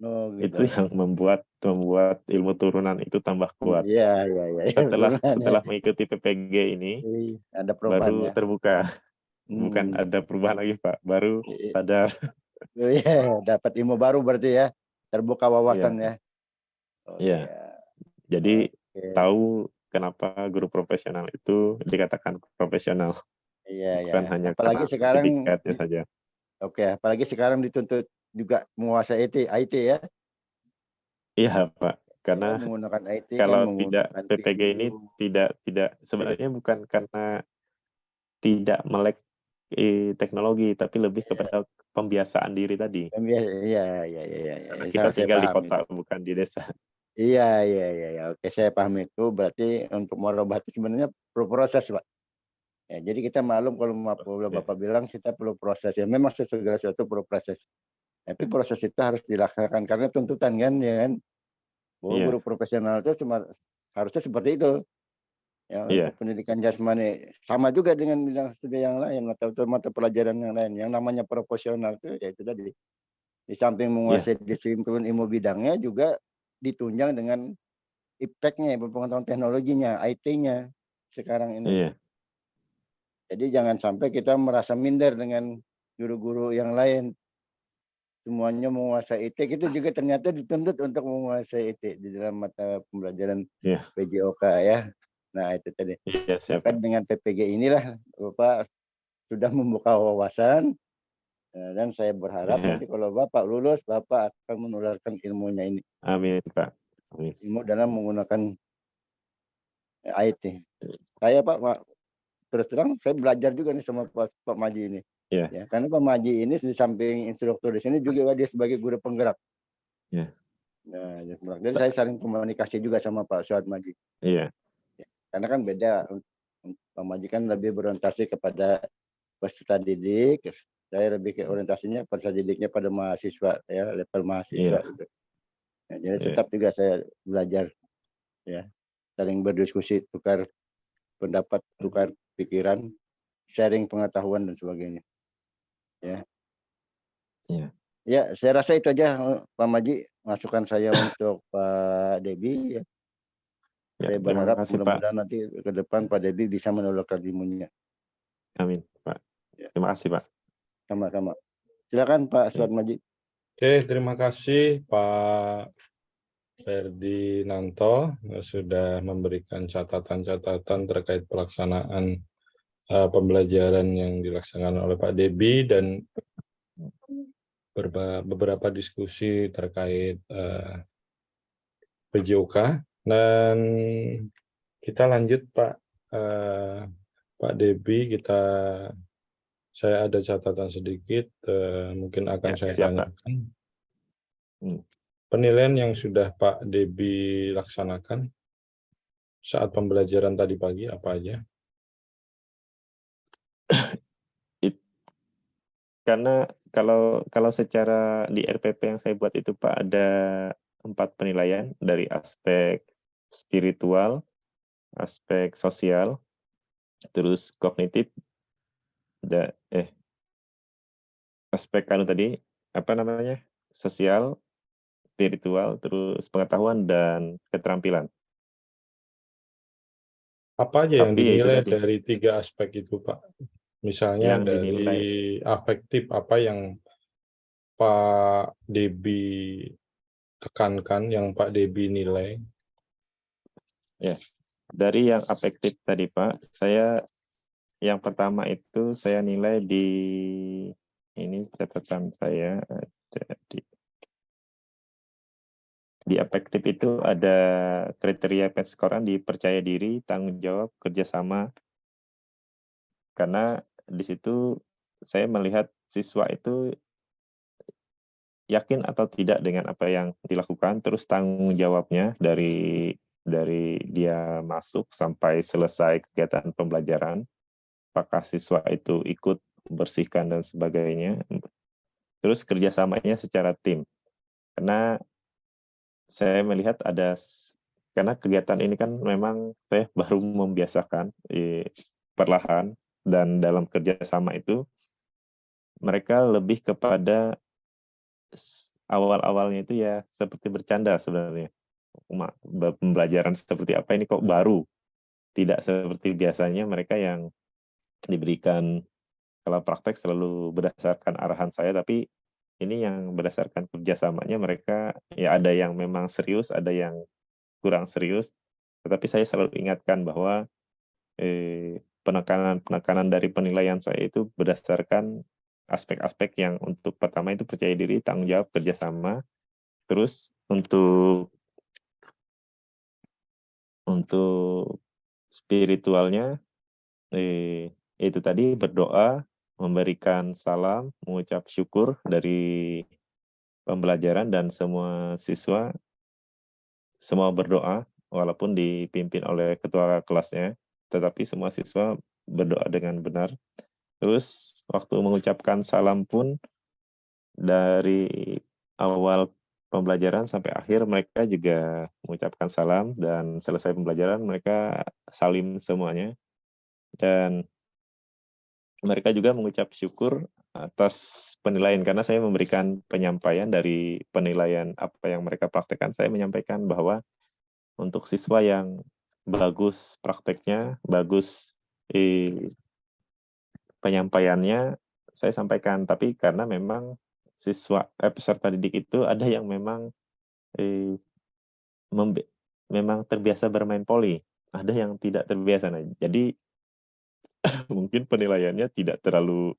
Oh, gitu. Itu yang membuat membuat ilmu turunan itu tambah kuat. Iya iya iya iya, Setelah turunan ya. setelah mengikuti PPG ini, Ada perubahan baru ya? terbuka, bukan Mhm. ada perubahan lagi, Pak, baru sadar. Oh, iya, dapat ilmu baru berarti ya? Terbuka wawasan Iya ya? Oh, iya. iya. Jadi Oke. tahu kenapa guru profesional itu dikatakan profesional, Iya iya. bukan hanya Apalagi karena sekarang predikat saja. Oke, apalagi sekarang dituntut juga menguasai IT ya? Iya, Pak. Ya, Karena menggunakan IT kan, kalau tidak menggunakan PPG ini Pintu. tidak sebenarnya bukan karena tidak melek teknologi, tapi lebih Ya, kepada pembiasaan diri tadi. iya, iya, iya, iya, Karena iya, kita saya tinggal di paham kota, itu. bukan di desa. Iya, iya, iya, iya, oke, saya paham itu. Berarti untuk merubah itu sebenarnya perlu proses, Pak. Ya, jadi kita maklum kalau Ya, Bapak bilang kita perlu proses. Ya, memang segala sesuatu perlu proses. Tapi proses itu harus dilaksanakan karena tuntutan kan, ya kan? Bahwa guru iya, profesional itu harusnya seperti itu. Ya, untuk iya, pendidikan jasmani sama juga dengan bidang studi yang lain atau mata pelajaran yang lain. Yang namanya profesional itu ya itu tadi. Di samping iya, menguasai disiplin ilmu bidangnya juga ditunjang dengan ipteknya, pengetahuan teknologinya, IT-nya sekarang ini. iya, Jadi jangan sampai kita merasa minder dengan guru-guru yang lain. Semuanya menguasai IT, kita juga ternyata dituntut untuk menguasai IT di dalam mata pembelajaran iya, PJOK ya. Nah itu tadi. iya, Maka siapa? dengan PPG inilah Bapak sudah membuka wawasan dan saya berharap Iya, nanti kalau Bapak lulus, Bapak akan menularkan ilmunya ini, amin, Pak. Amin. ilmu dalam menggunakan IT. Saya terus terang saya belajar juga nih sama Pak Maji ini. Iya, Ya, karena Pak Maji ini di samping instruktur di sini juga dia sebagai guru penggerak. iya, Nah, jadi saya saling komunikasi juga sama Pak Suad Maji. iya, Ya, karena kan beda, Pak Maji kan lebih berorientasi kepada peserta didik, saya lebih ke orientasinya peserta didiknya pada mahasiswa, ya level mahasiswa iya, gitu. Nah, jadi iya, tetap juga saya belajar, ya saling berdiskusi, tukar pendapat, tukar pikiran, sharing pengetahuan dan sebagainya. Ya, iya. ya saya rasa itu aja Pak Maji masukan saya untuk Pak Debi. Ya. Ya, Saya terima berharap kasih, Pak. mudah-mudahan nanti ke depan Pak Debi bisa menularkan ilmunya. Amin, Pak. Ya, Terima kasih, Pak. sama-sama. Silakan Pak Ya, Suad Maji. Oke, terima kasih Pak Ferdinanto sudah memberikan catatan-catatan terkait pelaksanaan pembelajaran yang dilaksanakan oleh Pak Debi dan beberapa diskusi terkait PJOK. Dan kita lanjut Pak Debi, saya ada catatan sedikit, mungkin akan ya, saya siap, Pak. tanyakan. Hmm. Penilaian yang sudah Pak Debi laksanakan saat pembelajaran tadi pagi apa aja? Karena kalau secara di RPP yang saya buat itu, Pak, ada 4 penilaian dari aspek spiritual, aspek sosial, terus kognitif, aspek tadi, apa namanya, sosial, spiritual, terus pengetahuan dan keterampilan. Apa aja yang Tapi ya itu dinilai tadi, dari 3 aspek itu, Pak? Misalnya yang dinilai dari afektif, apa yang Pak Debi tekankan, yang Pak Debi nilai? ya, dari yang afektif tadi, Pak, saya yang pertama itu saya nilai ini catatan saya ada di afektif itu ada kriteria penskoran di percaya diri, tanggung jawab, kerjasama. Karena di situ saya melihat siswa itu yakin atau tidak dengan apa yang dilakukan, terus tanggung jawabnya dari dia masuk sampai selesai kegiatan pembelajaran, apakah siswa itu ikut bersihkan dan sebagainya, terus kerjasamanya secara tim. Karena saya melihat karena kegiatan ini kan memang saya baru membiasakan perlahan, dan dalam kerjasama itu mereka lebih kepada awal-awalnya itu ya seperti bercanda sebenarnya. Pembelajaran seperti apa ini kok baru, tidak seperti biasanya mereka yang diberikan kalau praktek selalu berdasarkan arahan saya, tapi ini yang berdasarkan kerjasamanya mereka ya ada yang memang serius, ada yang kurang serius, tetapi saya selalu ingatkan bahwa penekanan dari penilaian saya itu berdasarkan aspek-aspek yang untuk pertama itu percaya diri, tanggung jawab, kerjasama. Terus untuk spiritualnya, itu tadi berdoa, memberikan salam, mengucap syukur dari pembelajaran, dan semua siswa semua berdoa walaupun dipimpin oleh ketua kelasnya, tetapi semua siswa berdoa dengan benar. Terus waktu mengucapkan salam pun dari awal pembelajaran sampai akhir mereka juga mengucapkan salam, dan selesai pembelajaran mereka salim semuanya, dan mereka juga mengucap syukur atas penilaian, karena saya memberikan penyampaian dari penilaian apa yang mereka praktekkan. Saya menyampaikan bahwa untuk siswa yang bagus prakteknya, bagus penyampaiannya, saya sampaikan. Tapi karena memang peserta didik itu ada yang memang memang terbiasa bermain poli, ada yang tidak terbiasa. Nah, jadi mungkin penilaiannya tidak terlalu,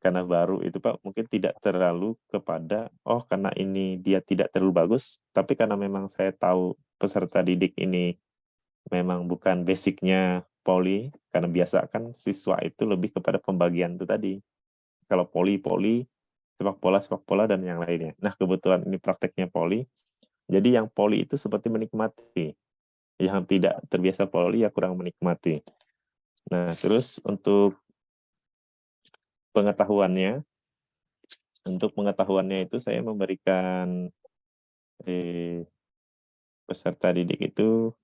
karena baru itu Pak, mungkin tidak terlalu kepada, oh karena ini dia tidak terlalu bagus, tapi karena memang saya tahu peserta didik ini memang bukan basicnya poli, karena biasa kan siswa itu lebih kepada pembagian itu tadi. Kalau poli, sepak bola, dan yang lainnya. Nah, kebetulan ini prakteknya poli, jadi yang poli itu seperti menikmati. Yang tidak terbiasa poli ya kurang menikmati. Nah, terus untuk pengetahuannya itu saya memberikan peserta didik itu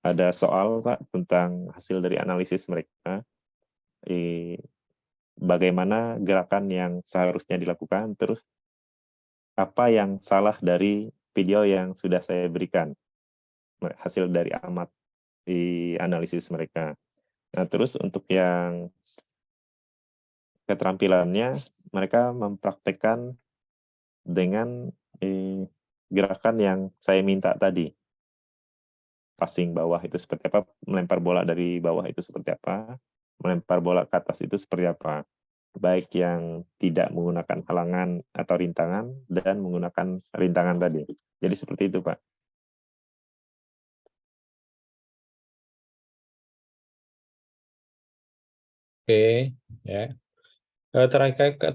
ada soal Pak tentang hasil dari analisis mereka, bagaimana gerakan yang seharusnya dilakukan, terus apa yang salah dari video yang sudah saya berikan, hasil dari analisis mereka. Nah, terus untuk yang keterampilannya, mereka mempraktekkan dengan gerakan yang saya minta tadi. Passing bawah itu seperti apa, melempar bola dari bawah itu seperti apa, melempar bola ke atas itu seperti apa. Baik yang tidak menggunakan halangan atau rintangan, dan menggunakan rintangan tadi. Jadi seperti itu, Pak. Oke, ya.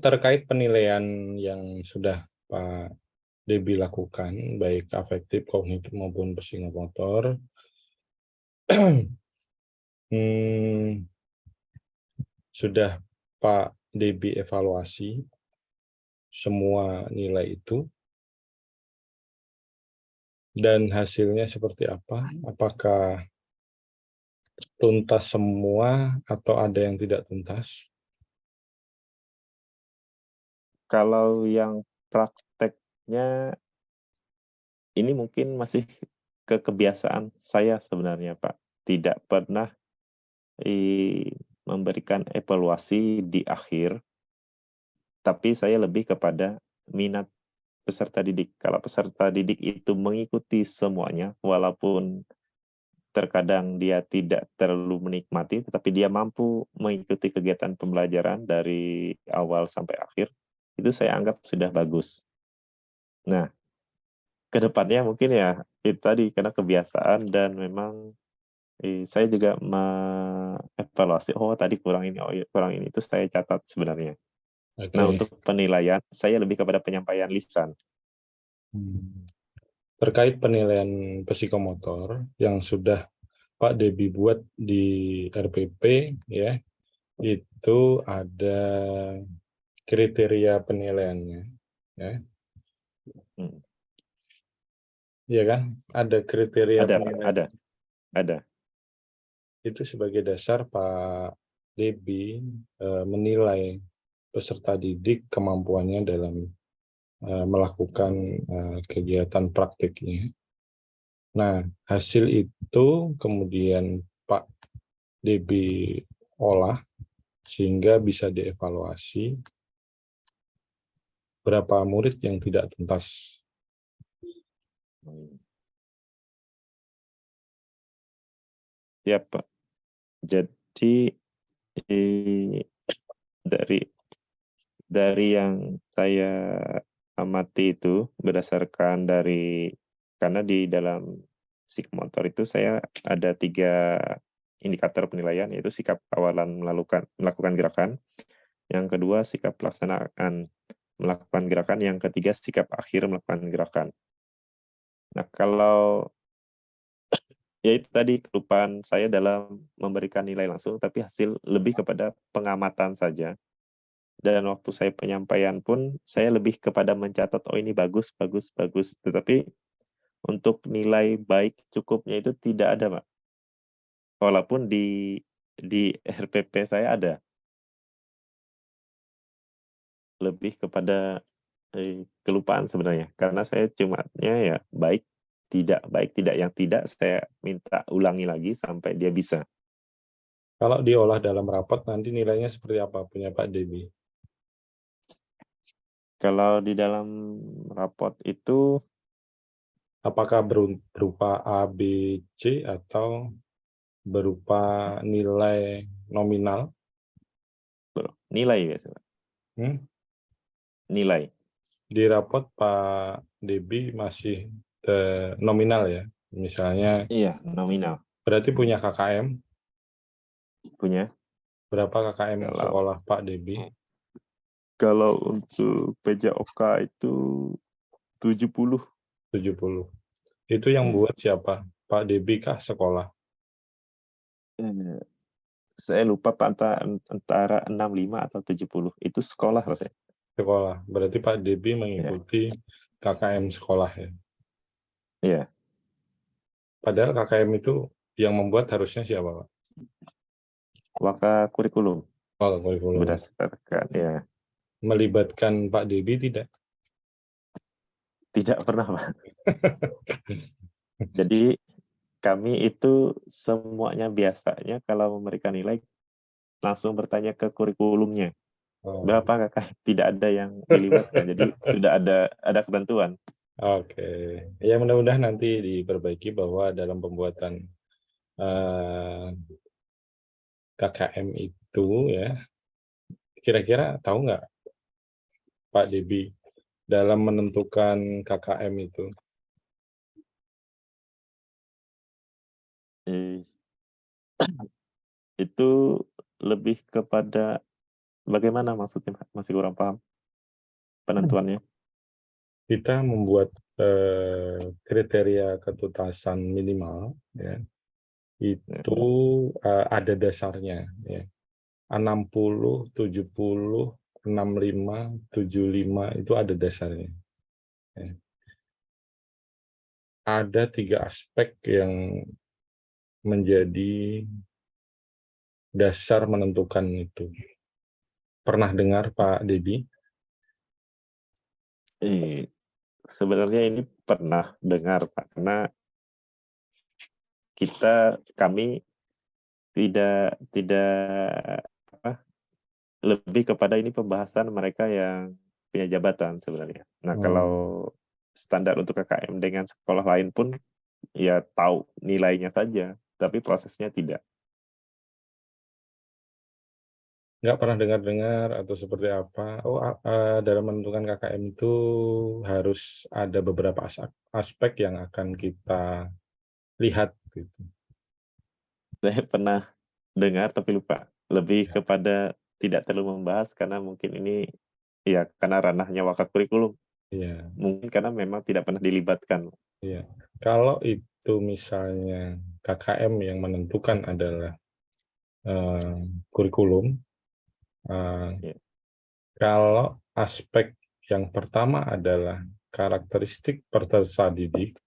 Terkait penilaian yang sudah Pak Debi lakukan, baik afektif, kognitif maupun psikomotor, sudah Pak Debi evaluasi semua nilai itu, dan hasilnya seperti apa? Apakah tuntas semua atau ada yang tidak tuntas? Kalau yang prakteknya, ini mungkin masih kebiasaan saya sebenarnya, Pak. Tidak pernah memberikan evaluasi di akhir, tapi saya lebih kepada minat peserta didik. Kalau peserta didik itu mengikuti semuanya, walaupun terkadang dia tidak terlalu menikmati, tetapi dia mampu mengikuti kegiatan pembelajaran dari awal sampai akhir, itu saya anggap sudah bagus. Nah, kedepannya mungkin ya itu tadi, karena kebiasaan, dan memang saya juga mengevaluasi, oh tadi kurang ini, oh kurang ini, itu saya catat sebenarnya. Nah, Oke. untuk penilaian, saya lebih kepada penyampaian lisan. Terkait penilaian psikomotor yang sudah Pak Debi buat di RPP, ya, itu ada kriteria penilaiannya, ya. Iya kan? Ada kriteria Ada, Pak, penilaian. ada. Itu sebagai dasar Pak Debi menilai peserta didik kemampuannya dalam melakukan kegiatan praktiknya. Nah, hasil itu kemudian Pak Debi olah sehingga bisa dievaluasi berapa murid yang tidak tuntas. Ya, Pak. Jadi dari yang saya amati itu berdasarkan karena di dalam psikomotor itu saya ada 3 indikator penilaian, yaitu sikap awalan melakukan gerakan, yang kedua sikap pelaksanaan melakukan gerakan, yang ketiga sikap akhir melakukan gerakan. Nah, kalau ya itu tadi kelupaan saya dalam memberikan nilai langsung, tapi hasil lebih kepada pengamatan saja. Dan waktu saya penyampaian pun, saya lebih kepada mencatat, oh ini bagus, bagus, bagus. Tetapi untuk nilai baik cukupnya itu tidak ada, Pak. Walaupun di RPP saya ada. Lebih kepada kelupaan sebenarnya. Karena saya cumannya ya baik, tidak, yang tidak saya minta ulangi lagi sampai dia bisa. Kalau diolah dalam rapot nanti nilainya seperti apa punya Pak Debi? Kalau di dalam rapot itu Apakah berupa A, B, C atau berupa nilai nominal? nilai biasanya, Hmm? nilai. Di rapot Pak Debi masih nominal ya. Misalnya Iya, nominal berarti punya KKM. punya. Berapa KKM Kalau sekolah Pak Debi? kalau untuk PJOK itu 70. 70. Itu yang buat siapa? Pak Debi kah sekolah? Saya lupa Pak, antara 65 atau 70. Itu sekolah rasanya. Sekolah. Berarti Pak Debi Ya. mengikuti KKM sekolah ya. Iya. Padahal KKM itu yang membuat harusnya siapa, Pak? Waka kurikulum Oh, kurikulum. berdasarkan ya. Melibatkan Pak Debi tidak? Tidak pernah, Pak. Jadi kami itu semuanya biasanya kalau memberikan nilai langsung bertanya ke kurikulumnya. Oh. Berapa kakak? Tidak ada yang dilibatkan. Jadi sudah ada ketentuan. Oke. Ya mudah-mudahan nanti diperbaiki bahwa dalam pembuatan KKM itu ya, kira-kira tahu nggak Pak Debi dalam menentukan KKM itu? Itu lebih kepada bagaimana maksudnya, Pak? Masih kurang paham penentuannya. Kita membuat kriteria ketuntasan minimal ya, itu ada dasarnya ya. 60, 70, 65, 75 itu ada dasarnya. Ya. Ada 3 aspek yang menjadi dasar menentukan itu. Pernah dengar Pak Debi? Sebenarnya ini pernah dengar, Pak, karena kami tidak lebih kepada ini pembahasan mereka yang punya jabatan sebenarnya. Nah, kalau standar untuk KKM dengan sekolah lain pun ya tahu nilainya saja, tapi prosesnya tidak. Nggak pernah dengar-dengar atau seperti apa? Oh, dalam menentukan KKM itu harus ada beberapa aspek yang akan kita lihat gitu. Saya pernah dengar tapi lupa. Lebih kepada tidak terlalu membahas karena mungkin ini ya karena ranahnya Waka Kurikulum. Iya. Mungkin karena memang tidak pernah dilibatkan. Iya. Kalau itu misalnya KKM yang menentukan adalah kurikulum, Ya. kalau aspek yang pertama adalah karakteristik peserta didik,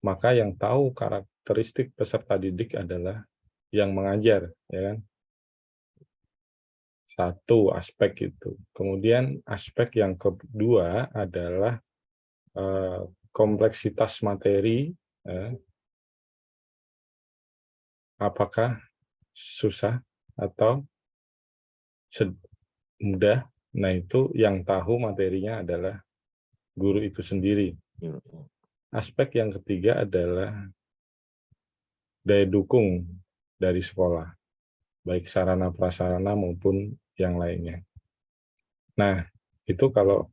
maka yang tahu karakteristik peserta didik adalah yang mengajar, ya kan? Satu aspek itu. Kemudian aspek yang kedua adalah kompleksitas materi, apakah susah atau mudah. Nah, itu yang tahu materinya adalah guru itu sendiri. Aspek yang ketiga adalah daya dukung dari sekolah, baik sarana prasarana maupun yang lainnya. Nah, itu kalau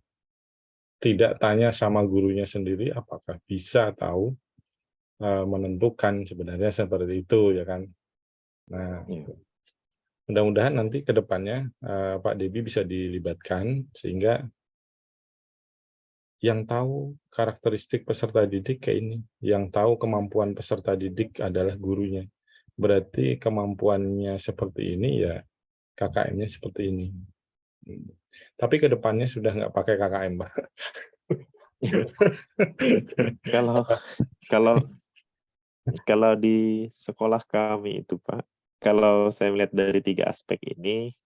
tidak tanya sama gurunya sendiri, apakah bisa tahu menentukan sebenarnya seperti itu, ya kan? Nah, Iya. mudah-mudahan nanti ke depannya Pak Debi bisa dilibatkan sehingga yang tahu karakteristik peserta didik kayak ini, yang tahu kemampuan peserta didik adalah gurunya. Berarti kemampuannya seperti ini ya KKM-nya seperti ini. Tapi ke depannya sudah nggak pakai KKM, Pak. Kalau kalau kalau di sekolah kami itu, Pak, kalau saya melihat dari 3 aspek ini,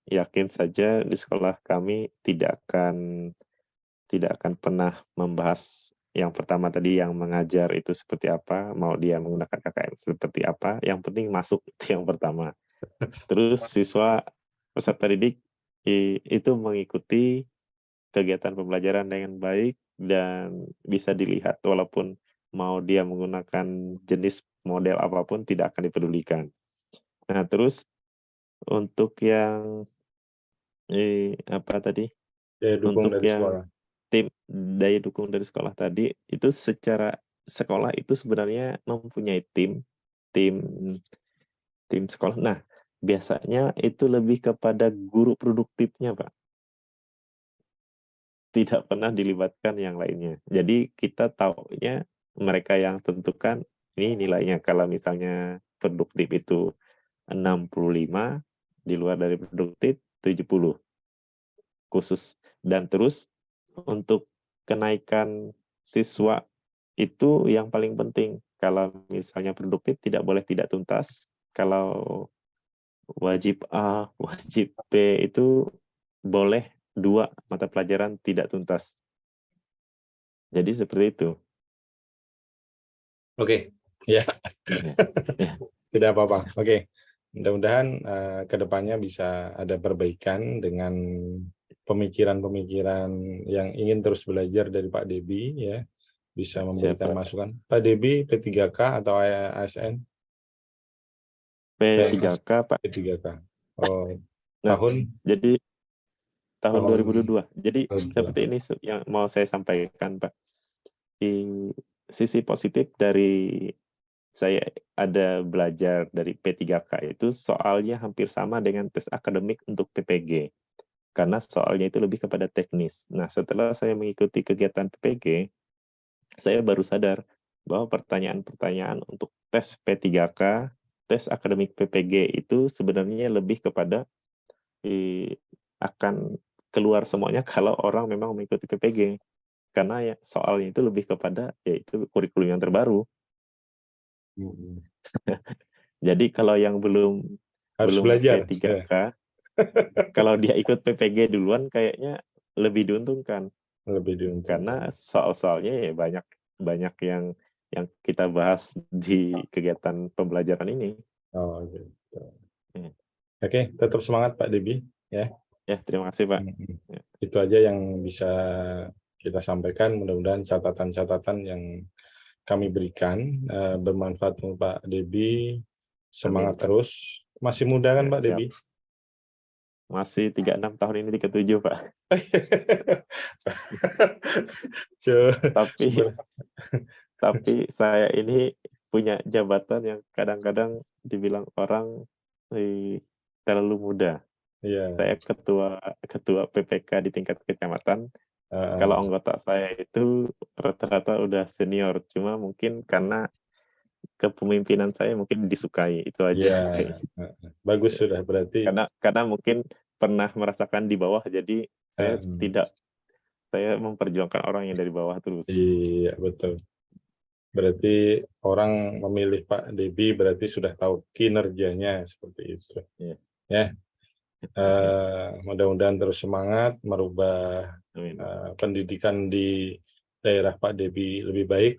yakin saja di sekolah kami tidak akan pernah membahas yang pertama tadi, yang mengajar itu seperti apa, mau dia menggunakan KKM seperti apa, yang penting masuk, itu yang pertama. Terus siswa peserta didik itu mengikuti kegiatan pembelajaran dengan baik dan bisa dilihat walaupun mau dia menggunakan jenis model apapun tidak akan dipedulikan. Nah, terus untuk yang, apa tadi, Daya dukung untuk dari yang sekolah. tim daya dukung dari sekolah tadi, itu secara sekolah itu sebenarnya mempunyai tim tim sekolah. Nah, biasanya itu lebih kepada guru produktifnya, Pak. Tidak pernah dilibatkan yang lainnya. Jadi kita taunya mereka yang tentukan ini nilainya. Kalau misalnya produktif itu 65, di luar dari produktif 70 khusus. Dan terus untuk kenaikan siswa itu yang paling penting. Kalau misalnya produktif tidak boleh tidak tuntas. Kalau wajib A, wajib B itu boleh 2 mata pelajaran tidak tuntas. Jadi seperti itu. Oke, ya. Ya, ya, Tidak apa-apa. Oke, mudah-mudahan ke depannya bisa ada perbaikan dengan pemikiran-pemikiran yang ingin terus belajar dari Pak Debi, ya, bisa siap, memberikan Pak. masukan. Pak Debi P3K atau ASN? P3K, Pak. P3K. Oh, Nah, tahun jadi tahun tahun 2022. Jadi 2002. seperti ini yang mau saya sampaikan, Pak. Di sisi positif dari saya ada belajar dari P3K itu soalnya hampir sama dengan tes akademik untuk PPG. Karena soalnya itu lebih kepada teknis. Nah, setelah saya mengikuti kegiatan PPG, saya baru sadar bahwa pertanyaan-pertanyaan untuk tes P3K, tes akademik PPG itu sebenarnya lebih kepada akan keluar semuanya kalau orang memang mengikuti PPG. Karena ya soalnya itu lebih kepada yaitu kurikulum yang terbaru. Mhm. Jadi kalau yang belum Harus belum belajar. Ya. P3K, kalau dia ikut PPG duluan kayaknya lebih diuntungkan. Lebih diuntungkan. Karena soal-soalnya ya banyak banyak yang kita bahas di kegiatan pembelajaran ini. Oh, gitu. Ya, Oke, tetap semangat Pak Debi, ya. ya terima kasih, Pak. Mhm. Ya, Itu aja yang bisa kita sampaikan. Mudah-mudahan catatan-catatan yang kami berikan bermanfaat untuk Pak Debi. amin. Semangat terus. Masih muda kan Ya, Pak siap. Debi? Masih 36 tahun ini 37, Pak. Tapi tapi saya ini punya jabatan yang kadang-kadang dibilang orang, terlalu muda. Iya. Saya ketua ketua PPK di tingkat kecamatan, kalau Heeh. anggota saya itu rata-rata udah senior, cuma mungkin karena kepemimpinan saya mungkin disukai, itu aja. Iya. Heeh. Bagus sudah berarti. Karena mungkin pernah merasakan di bawah, jadi Heeh. saya memperjuangkan orang yang dari bawah terus. Iya, betul. Berarti orang memilih Pak Debi berarti sudah tahu kinerjanya seperti itu. Iya, Ya, iya, mudah-mudahan terus semangat merubah amin, pendidikan di daerah Pak Debi lebih baik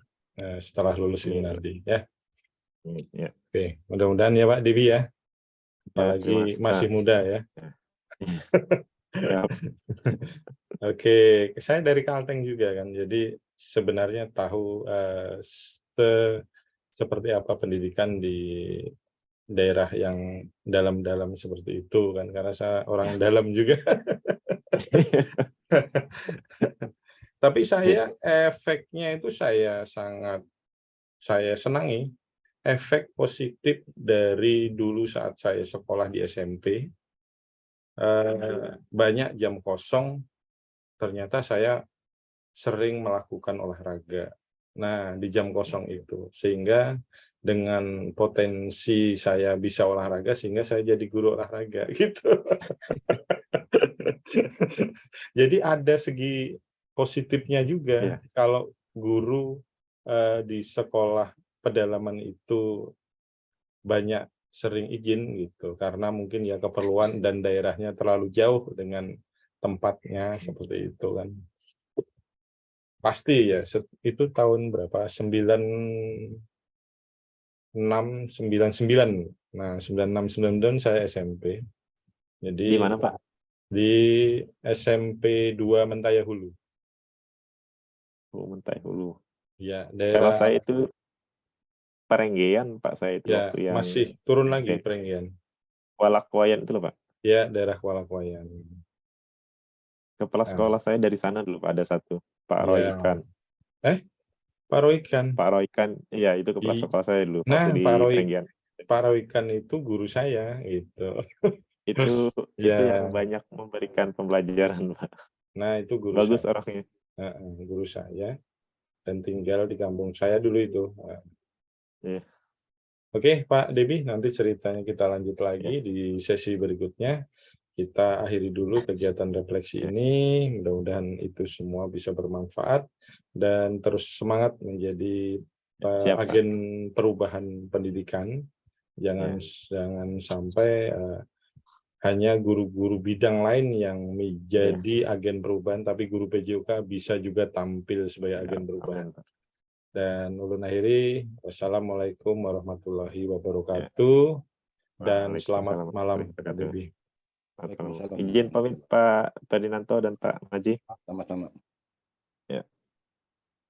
setelah lulus ini amin, nanti. Ya, amin, ya. oke. Mudah-mudahan ya Pak Debi ya. Ya, terima Apalagi kasih, Pak. masih muda ya. Ya, siap. Oke, saya dari Kalteng juga kan. Jadi sebenarnya tahu seperti apa pendidikan di daerah yang dalam-dalam seperti itu kan, karena saya orang dalam juga. Tapi saya efeknya itu saya senangi, efek positif dari dulu saat saya sekolah di SMP, banyak jam kosong, ternyata saya sering melakukan olahraga. Nah, di jam kosong itu, sehingga dengan potensi saya bisa olahraga, sehingga saya jadi guru olahraga, gitu. Jadi ada segi positifnya juga, Iya. kalau guru, di sekolah pedalaman itu banyak sering izin gitu, karena mungkin ya keperluan dan daerahnya terlalu jauh dengan tempatnya, seperti itu kan. Pasti ya, itu tahun berapa? 96, 99. Nah, 96, 99 saya SMP. Di Jadi mana, Pak? di SMP 2 Mentaya Hulu. Oh, Mentaya Hulu. Ya, Kalau daerah saya itu Perenggean, Pak, saya itu ya waktu yang masih turun lagi SMP. Perenggian. Kuala-Kuayan itu loh, Pak. Ya, daerah Kuala-Kuayan. Kepala Nah, sekolah saya dari sana dulu, Pak, ada satu, Pak ya. Roykan. Pak Roykan. Pak Roykan, iya itu kepala sekolah saya dulu waktu Nah, di Perenggian. Pak Roykan itu guru saya gitu. Itu yang Ya, banyak memberikan pembelajaran, Pak. nah itu guru Bagus saya. orangnya. Guru saya dan tinggal di kampung saya dulu itu. Iya, Oke, Pak Debi, nanti ceritanya kita lanjut iya, lagi di sesi berikutnya. Kita akhiri dulu kegiatan refleksi iya. ini. Mudah-mudahan itu semua bisa bermanfaat dan terus semangat menjadi Siap, Pak. agen perubahan pendidikan. Iya, Jangan sampai hanya guru-guru bidang lain yang iya. menjadi agen perubahan, tapi guru PJOK bisa juga tampil sebagai agen perubahan. Amin, Pak. Dan ulun akhiri, wassalamualaikum warahmatullahi Iya. wabarakatuh, dan Waalaikumsalam selamat malam, warahmatullahi Pak wabarakatuh. Debi. Waalaikumsalam. Izin pamit Pak Tadinanto dan Pak Maji. Sama-sama. Ya.